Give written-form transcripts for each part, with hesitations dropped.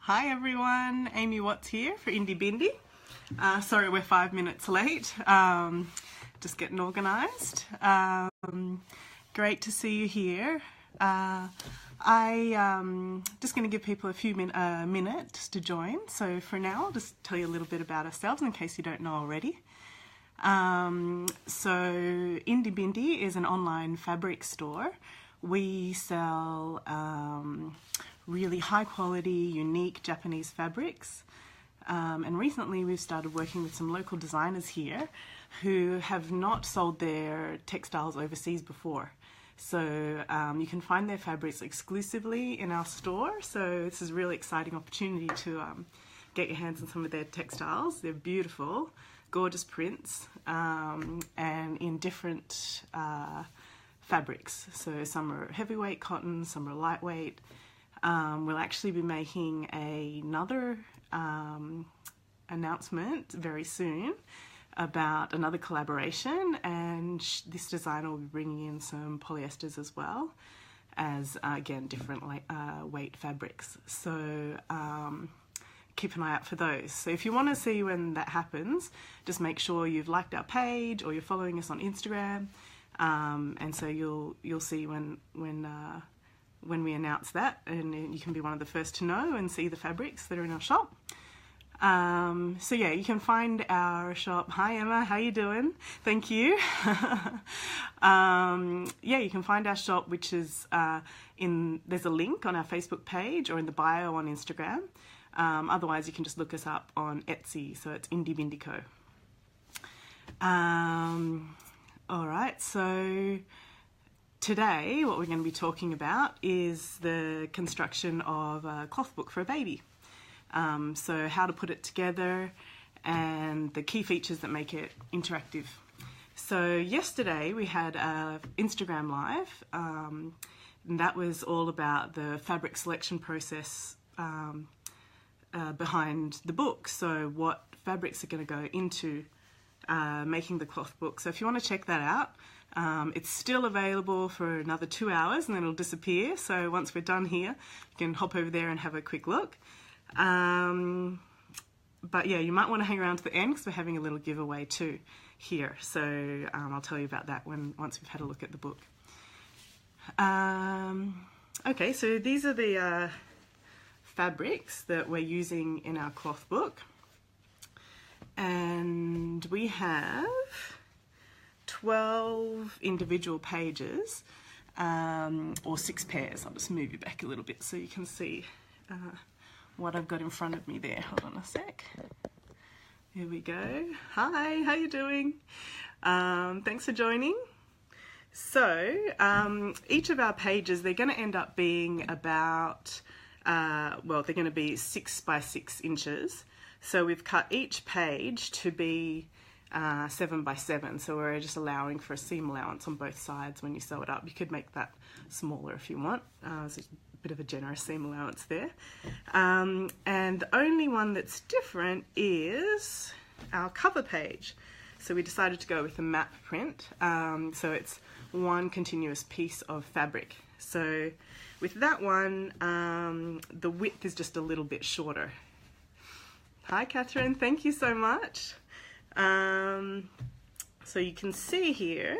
Hi everyone, Amy Watts here for Indy Bindy. Sorry we're 5 minutes late, just getting organised. Great to see you here. I'm just going to give people a few minutes to join. So for now I'll just tell you a little bit about ourselves in case you don't know already. So Indy Bindy is an online fabric store. We sell really high quality, unique Japanese fabrics. And recently we've started working with some local designers here who have not sold their textiles overseas before. So you can find their fabrics exclusively in our store. So this is a really exciting opportunity to get your hands on some of their textiles. They're beautiful, gorgeous prints, and in different fabrics. So some are heavyweight cotton, some are lightweight. We'll actually be making another announcement very soon about another collaboration, and this designer will be bringing in some polyesters as well as again different weight fabrics. So keep an eye out for those. So if you want to see when that happens, just make sure you've liked our page or you're following us on Instagram, and so you'll see when we announce that, and you can be one of the first to know and see the fabrics that are in our shop. So yeah, you can find our shop. Hi Emma, how you doing? Thank you. Yeah, you can find our shop, which is there's a link on our Facebook page or in the bio on Instagram. Otherwise you can just look us up on Etsy, so it's Indy Bindy Co. Alright, so today what we're going to be talking about is the construction of a cloth book for a baby. So how to put it together and the key features that make it interactive. So yesterday we had an Instagram live, and that was all about the fabric selection process behind the book. So what fabrics are going to go into making the cloth book. So if you want to check that out, it's still available for another 2 hours and then it'll disappear. So once we're done here, you can hop over there and have a quick look. But yeah, you might want to hang around to the end because we're having a little giveaway too here. So I'll tell you about that once we've had a look at the book. Okay, so these are the fabrics that we're using in our cloth book. And we have 12 individual pages, or 6 pairs. I'll just move you back a little bit so you can see what I've got in front of me there. Hold on a sec. Here we go. Hi, how you doing? Thanks for joining. So each of our pages, they're going to end up being about, well, they're going to be 6 by 6 inches. So we've cut each page to be 7 by 7, so we're just allowing for a seam allowance on both sides when you sew it up. You could make that smaller if you want. There's a bit of a generous seam allowance there. And the only one that's different is our cover page. So we decided to go with a map print, so it's one continuous piece of fabric. So with that one, the width is just a little bit shorter. Hi Catherine, thank you so much. So you can see here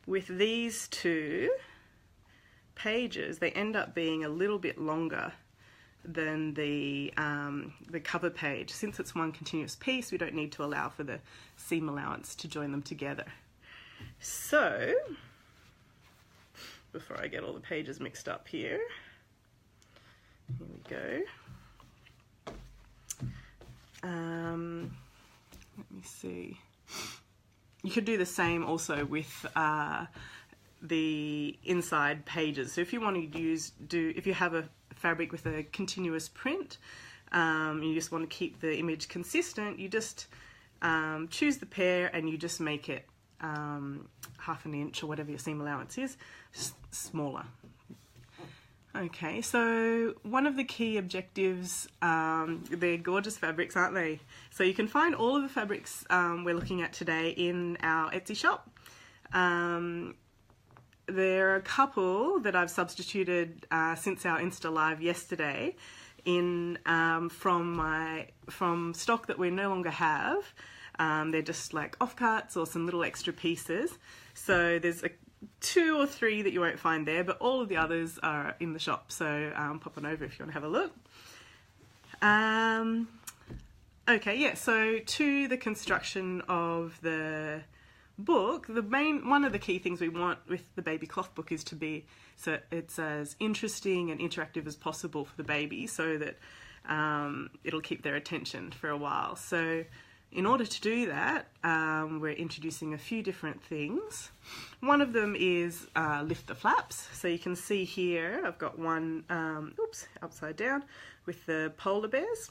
with these two pages, they end up being a little bit longer than the cover page. Since it's one continuous piece, we don't need to allow for the seam allowance to join them together. So before I get all the pages mixed up here we go. Let me see. You could do the same also with the inside pages. So if you want to if you have a fabric with a continuous print, you just want to keep the image consistent, you just choose the pair and you just make it half an inch or whatever your seam allowance is, smaller. Okay, so one of the key objectives, they're gorgeous fabrics, aren't they? So you can find all of the fabrics we're looking at today in our Etsy shop. There are a couple that I've substituted since our Insta Live yesterday in from stock that we no longer have. They're just like offcuts or some little extra pieces. So there's 2 or 3 that you won't find there, but all of the others are in the shop. So pop on over if you want to have a look. Okay, yeah, so to the construction of the book, one of the key things we want with the baby cloth book is to be so it's as interesting and interactive as possible for the baby, so that it'll keep their attention for a while. So in order to do that, we're introducing a few different things. One of them is lift the flaps. So you can see here I've got one upside down with the polar bears.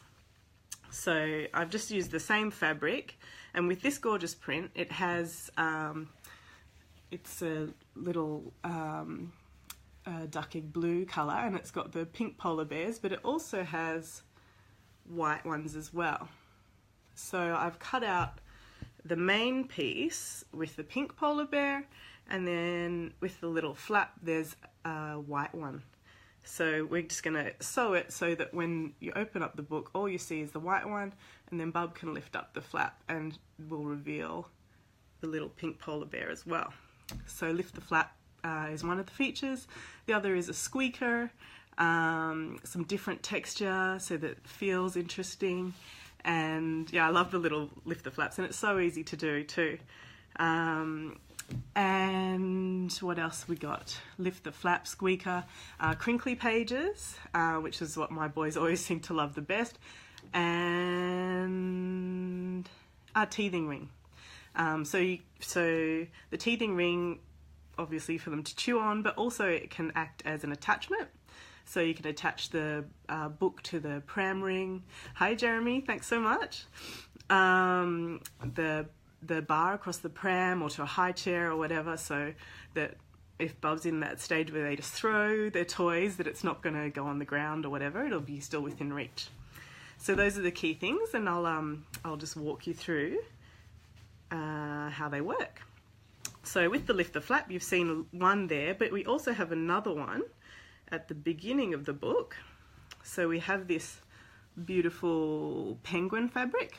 So I've just used the same fabric, and with this gorgeous print, it has it's a little duck egg blue colour, and it's got the pink polar bears, but it also has white ones as well. So I've cut out the main piece with the pink polar bear, and then with the little flap there's a white one. So we're just going to sew it so that when you open up the book, all you see is the white one, and then Bub can lift up the flap and will reveal the little pink polar bear as well. So lift the flap is one of the features. The other is a squeaker, some different texture so that it feels interesting. And yeah, I love the little lift the flaps, and it's so easy to do too. And what else we got? Lift the flap, squeaker, crinkly pages, which is what my boys always seem to love the best, and a teething ring. So the teething ring, obviously for them to chew on, but also it can act as an attachment. So you can attach the book to the pram ring. Hi Jeremy, thanks so much. The bar across the pram, or to a high chair or whatever, so that if Bub's in that stage where they just throw their toys, that it's not going to go on the ground or whatever, it'll be still within reach. So those are the key things, and I'll just walk you through how they work. So with the lift the flap, you've seen one there, but we also have another one at the beginning of the book. So we have this beautiful penguin fabric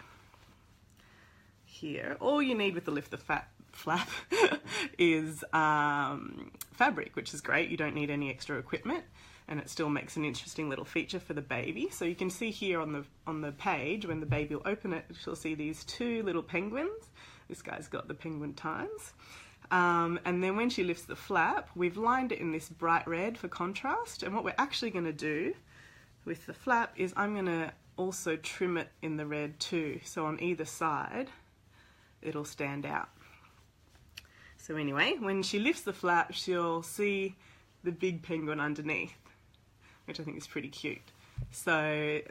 here. All you need with the lift the flap is fabric, which is great. You don't need any extra equipment, and it still makes an interesting little feature for the baby. So you can see here on the page, when the baby will open it, she'll see these 2 little penguins. This guy's got the penguin times. And then when she lifts the flap, we've lined it in this bright red for contrast. And what we're actually going to do with the flap is I'm going to also trim it in the red too. So on either side, it'll stand out. So anyway, when she lifts the flap, she'll see the big penguin underneath, which I think is pretty cute. So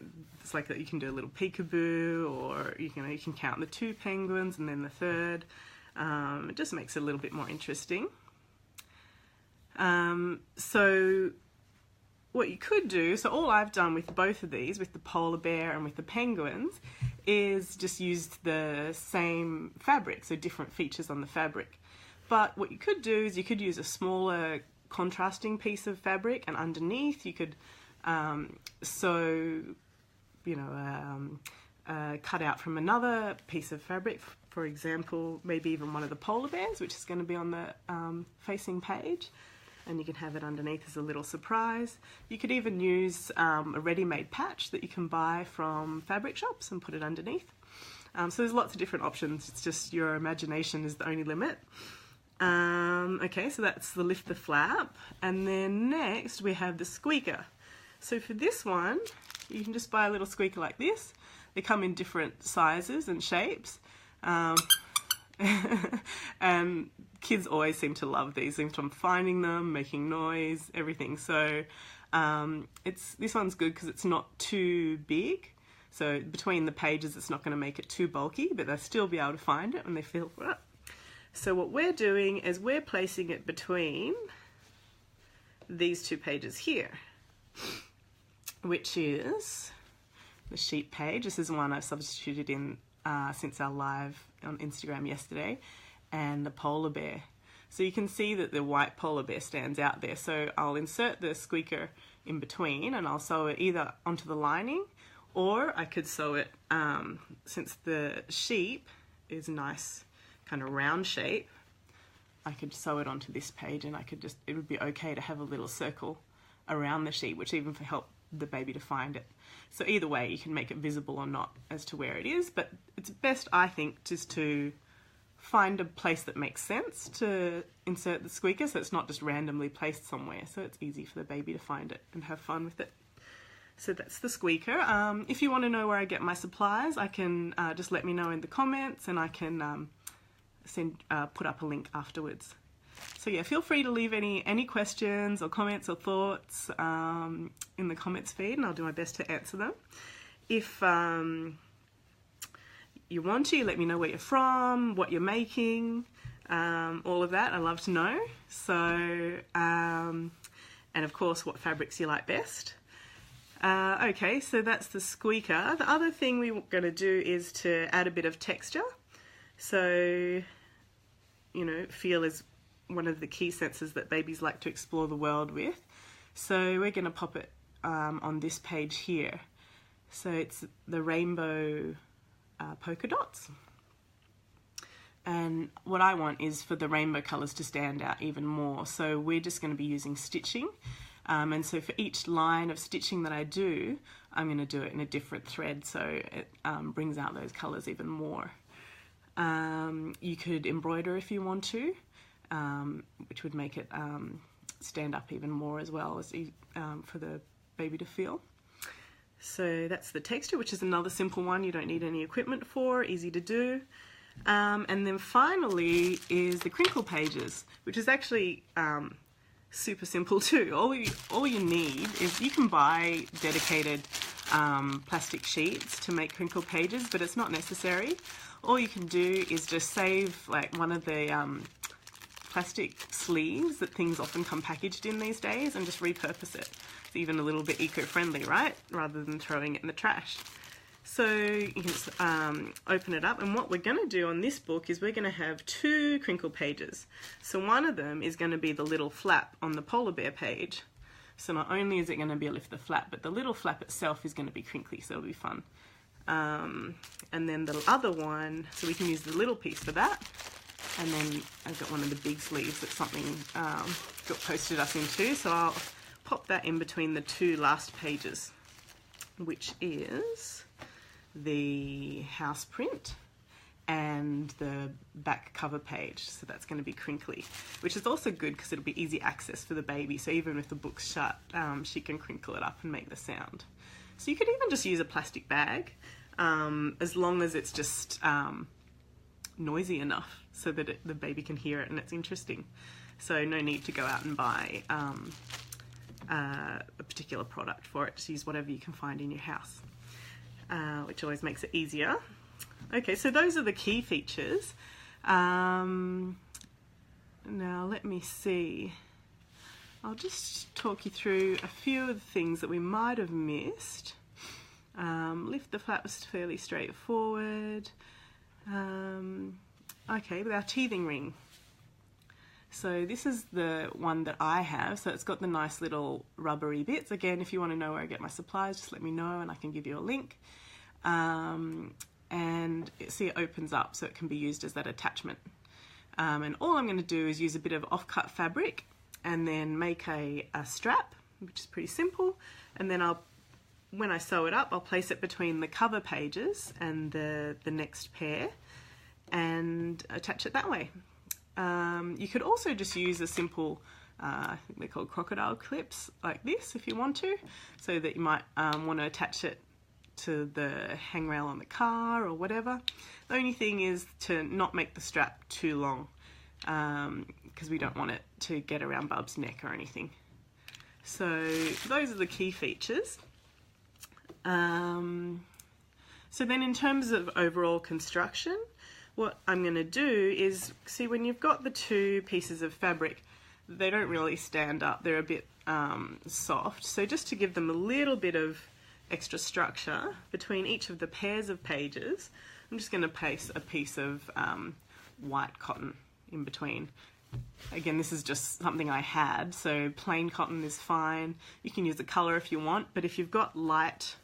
it's like that you can do a little peekaboo, or you can count the 2 penguins and then the third. It just makes it a little bit more interesting. So what you could do, so all I've done with both of these, with the polar bear and with the penguins, is just use the same fabric, so different features on the fabric. But what you could do is you could use a smaller contrasting piece of fabric, and underneath you could cut out from another piece of fabric, for example, maybe even one of the polar bears, which is going to be on the facing page, and you can have it underneath as a little surprise. You could even use a ready-made patch that you can buy from fabric shops and put it underneath. So there's lots of different options. It's just your imagination is the only limit. Okay, so that's the lift the flap, and then next we have the squeaker. So for this one, you can just buy a little squeaker like this. They come in different sizes and shapes, and kids always seem to love these. I'm finding them, making noise, everything. So this one's good because it's not too big. So between the pages, it's not going to make it too bulky, but they'll still be able to find it when they feel for it. So what we're doing is we're placing it between these 2 pages here, which is the sheep page. This is one I've substituted in since our live on Instagram yesterday, and the polar bear. So you can see that the white polar bear stands out there. So I'll insert the squeaker in between, and I'll sew it either onto the lining, or I could sew it, since the sheep is a nice kind of round shape, I could sew it onto this page, and I could just, it would be okay to have a little circle around the sheep, which even help the baby to find it. So either way, you can make it visible or not as to where it is, but it's best, I think, just to find a place that makes sense to insert the squeaker, so it's not just randomly placed somewhere, so it's easy for the baby to find it and have fun with it. So that's the squeaker. If you want to know where I get my supplies, I can just let me know in the comments, and I can put up a link afterwards. So yeah, feel free to leave any questions or comments or thoughts in the comments feed, and I'll do my best to answer them. If you want to, let me know where you're from, what you're making, all of that. I love to know. So, and of course, what fabrics you like best. Okay, so that's the squeaker. The other thing we're going to do is to add a bit of texture. So, you know, feel is one of the key senses that babies like to explore the world with. So we're going to pop it on this page here. So it's the rainbow polka dots, and what I want is for the rainbow colours to stand out even more, so we're just going to be using stitching, and so for each line of stitching that I do, I'm going to do it in a different thread, so it brings out those colours even more. You could embroider if you want to, which would make it stand up even more as well, as for the baby to feel. So that's the texture, which is another simple one you don't need any equipment for, easy to do. And then finally is the crinkle pages, which is actually super simple too. All you need is, you can buy dedicated plastic sheets to make crinkle pages, but it's not necessary. All you can do is just save like one of the plastic sleeves that things often come packaged in these days, and just repurpose it. It's even a little bit eco-friendly, right? Rather than throwing it in the trash. So you can open it up, and what we're going to do on this book is we're going to have 2 crinkle pages. So one of them is going to be the little flap on the polar bear page. So not only is it going to be a lift the flap, but the little flap itself is going to be crinkly, so it'll be fun. And then the other one, so we can use the little piece for that. And then I've got one of the big sleeves that something got posted us into, so I'll pop that in between the 2 last pages, which is the house print and the back cover page. So that's going to be crinkly, which is also good because it'll be easy access for the baby, so even if the book's shut, she can crinkle it up and make the sound. So you could even just use a plastic bag, as long as it's just noisy enough so that the baby can hear it and it's interesting. So no need to go out and buy a particular product for it. Just use whatever you can find in your house, which always makes it easier. Okay, so those are the key features. Now let me see. I'll just talk you through a few of the things that we might have missed. Lift the flap was fairly straightforward. Okay, with our teething ring. So this is the one that I have, so it's got the nice little rubbery bits. Again, if you want to know where I get my supplies, just let me know and I can give you a link. And see, it opens up so it can be used as that attachment. And all I'm going to do is use a bit of off-cut fabric and then make a strap, which is pretty simple. And then when I sew it up, I'll place it between the cover pages and the next pair and attach it that way. You could also just use a simple, I think they're called crocodile clips, like this if you want to, so that you might want to attach it to the handrail on the car or whatever. The only thing is to not make the strap too long, because we don't want it to get around Bub's neck or anything. So those are the key features. So then in terms of overall construction, what I'm going to do is, see, when you've got the 2 pieces of fabric, they don't really stand up, they're a bit soft. So just to give them a little bit of extra structure between each of the pairs of pages, I'm just going to place a piece of white cotton in between. Again, this is just something I had, so plain cotton is fine. You can use the colour if you want, but if you've got light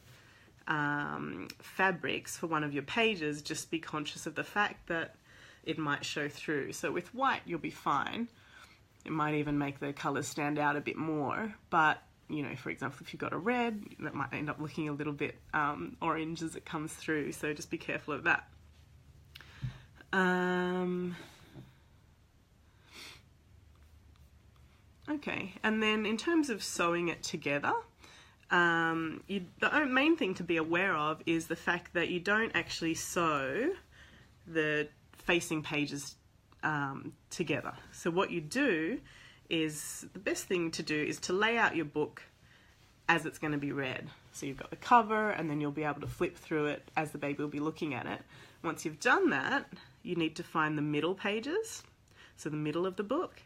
fabrics for one of your pages, just be conscious of the fact that it might show through. So with white, you'll be fine. It might even make the colours stand out a bit more, but you know, for example, if you've got a red, that might end up looking a little bit orange as it comes through, so just be careful of that. Okay, and then in terms of sewing it together, the main thing to be aware of is the fact that you don't actually sew the facing pages together. So what you do is, the best thing to do is to lay out your book as it's going to be read. So you've got the cover, and then you'll be able to flip through it as the baby will be looking at it. Once you've done that, you need to find the middle pages, so the middle of the book,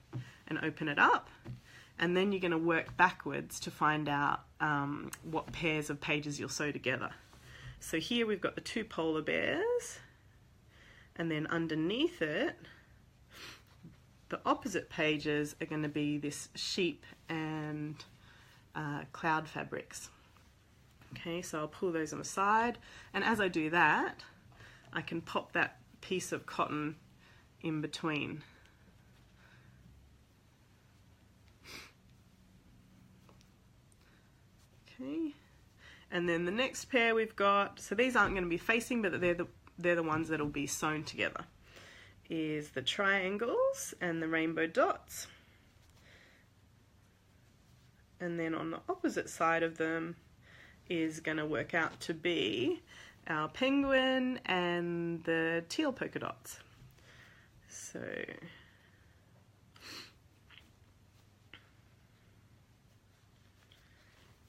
and open it up, and then you're going to work backwards to find out what pairs of pages you'll sew together. So here we've got the two polar bears, and then underneath it, the opposite pages are going to be this sheep and cloud fabrics. Okay, so I'll pull those on the side, and as I do that, I can pop that piece of cotton in between. Okay, and then the next pair we've got, so these aren't going to be facing, but they're the ones that will be sewn together, is the triangles and the rainbow dots. And then on the opposite side of them is going to work out to be our penguin and the teal polka dots. So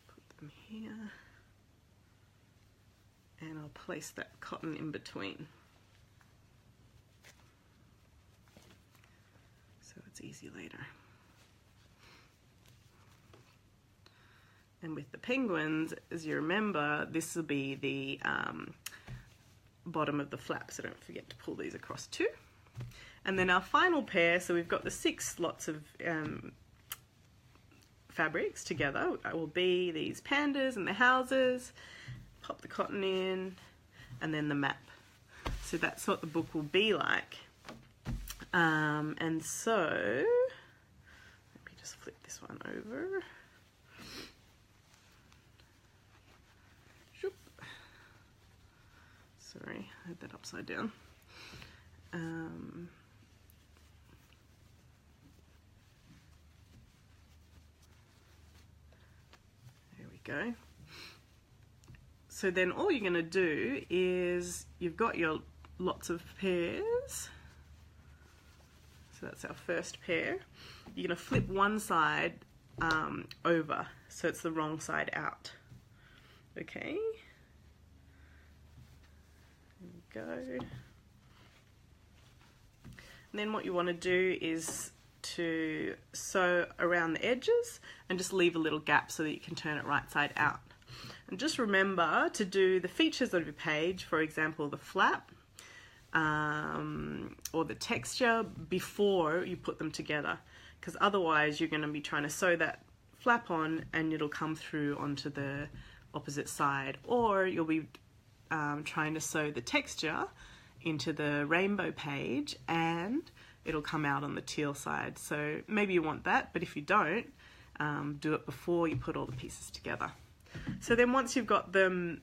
put them here, and I'll place that cotton in between, so it's easy later. And with the penguins, as you remember, this will be the bottom of the flap, so don't forget to pull these across too. And then our final pair, so we've got the 6 lots of fabrics together. It will be these pandas and the houses, pop the cotton in, and then the map. So that's what the book will be like. And so, let me just flip this one over. Sorry, I had that upside down. There we go. So then all you're going to do is, you've got your lots of pairs. So that's our first pair. You're going to flip one side over, so it's the wrong side out. Okay. Go. And then what you want to do is to sew around the edges and just leave a little gap so that you can turn it right side out. And just remember to do the features of your page, for example the flap or the texture, before you put them together, because otherwise you're going to be trying to sew that flap on and it'll come through onto the opposite side, or you'll be trying to sew the texture into the rainbow page and it'll come out on the teal side. So maybe you want that, but if you don't, do it before you put all the pieces together. So then once you've got them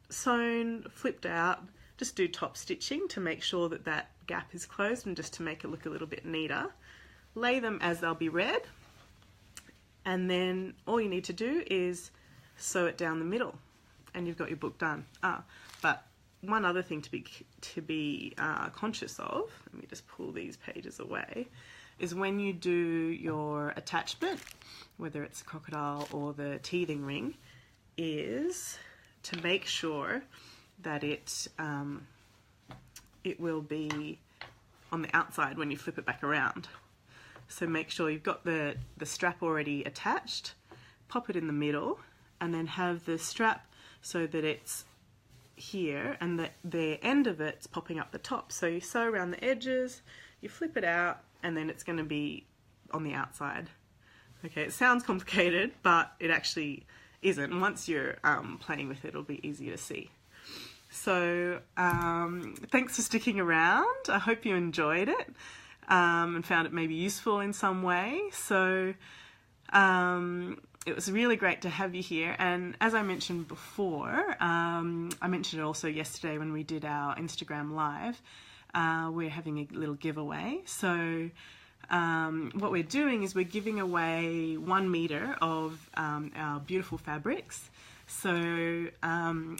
sewn, flipped out, just do top stitching to make sure that that gap is closed and just to make it look a little bit neater. Lay them as they'll be read, and then all you need to do is sew it down the middle, and you've got your book done. But one other thing to be conscious of, let me just pull these pages away, is when you do your attachment, whether it's a crocodile or the teething ring, is to make sure that it will be on the outside when you flip it back around. So make sure you've got the strap already attached, pop it in the middle, and then have the strap so that it's here and the end of it's popping up the top. So you sew around the edges, you flip it out, and then it's going to be on the outside. Okay, it sounds complicated, but it actually isn't. And once you're playing with it, it'll be easier to see. So thanks for sticking around. I hope you enjoyed it and found it maybe useful in some way. So it was really great to have you here. And as I mentioned before, I mentioned it also yesterday when we did our Instagram live, we're having a little giveaway. So what we're doing is we're giving away 1 meter of our beautiful fabrics. So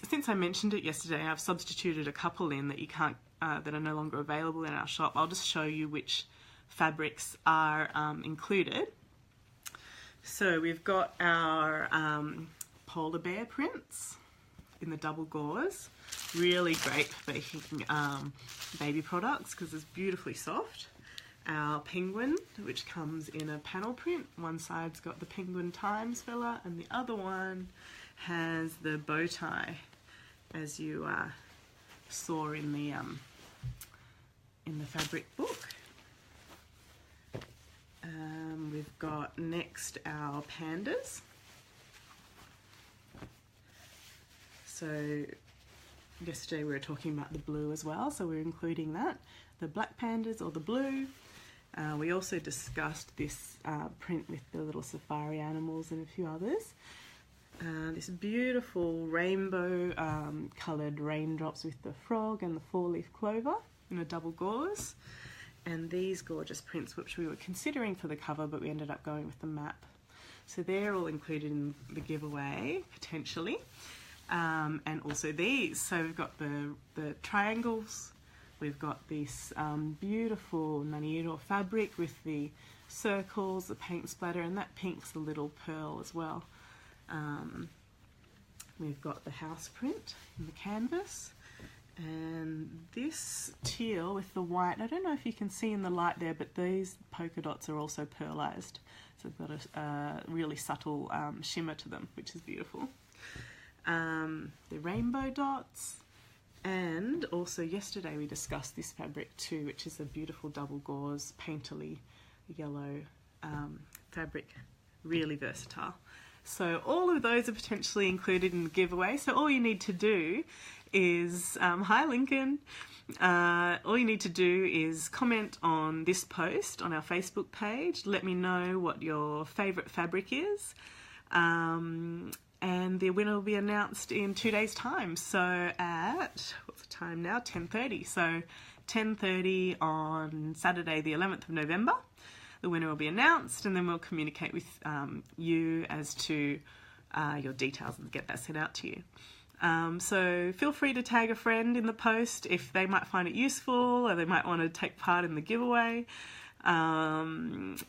since I mentioned it yesterday, I've substituted a couple in that you can't, that are no longer available in our shop. I'll just show you which fabrics are included. So we've got our polar bear prints in the double gauze. Really great for making baby products because it's beautifully soft. Our penguin, which comes in a panel print. One side's got the penguin times fella and the other one has the bow tie, as you saw in the fabric book. We've got next our pandas. So yesterday we were talking about the blue as well, so we're including that. The black pandas or the blue. We also discussed this print with the little safari animals and a few others. This beautiful rainbow coloured raindrops with the frog and the 4-leaf clover in a double gauze. And these gorgeous prints, which we were considering for the cover, but we ended up going with the map. So they're all included in the giveaway, potentially. And also these. So we've got the triangles. We've got this beautiful Naniro fabric with the circles, the paint splatter, and that pink's the little pearl as well. We've got the house print in the canvas, and this teal with the white. I don't know if you can see in the light there, but these polka dots are also pearlized. So they've got a really subtle shimmer to them, which is beautiful. The rainbow dots. And also yesterday we discussed this fabric too, which is a beautiful double gauze painterly yellow fabric, really versatile. So all of those are potentially included in the giveaway. So all you need to do is, hi Lincoln, all you need to do is comment on this post on our Facebook page, let me know what your favourite fabric is. And the winner will be announced in 2 days' time. So at, what's the time now? 10:30. So 10:30 on Saturday the 11th of November. The winner will be announced, and then we'll communicate with you as to your details and get that sent out to you. So feel free to tag a friend in the post if they might find it useful or they might want to take part in the giveaway. And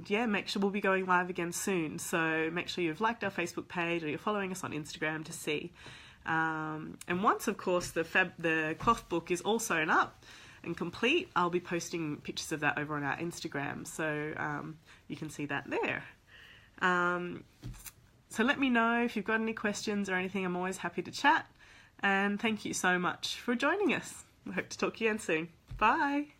yeah, make sure we'll be going live again soon. So make sure you've liked our Facebook page or you're following us on Instagram to see. And once, of course, the cloth book is all sewn up and complete, I'll be posting pictures of that over on our Instagram. So you can see that there. So let me know if you've got any questions or anything. I'm always happy to chat. And thank you so much for joining us. I hope to talk to you again soon. Bye.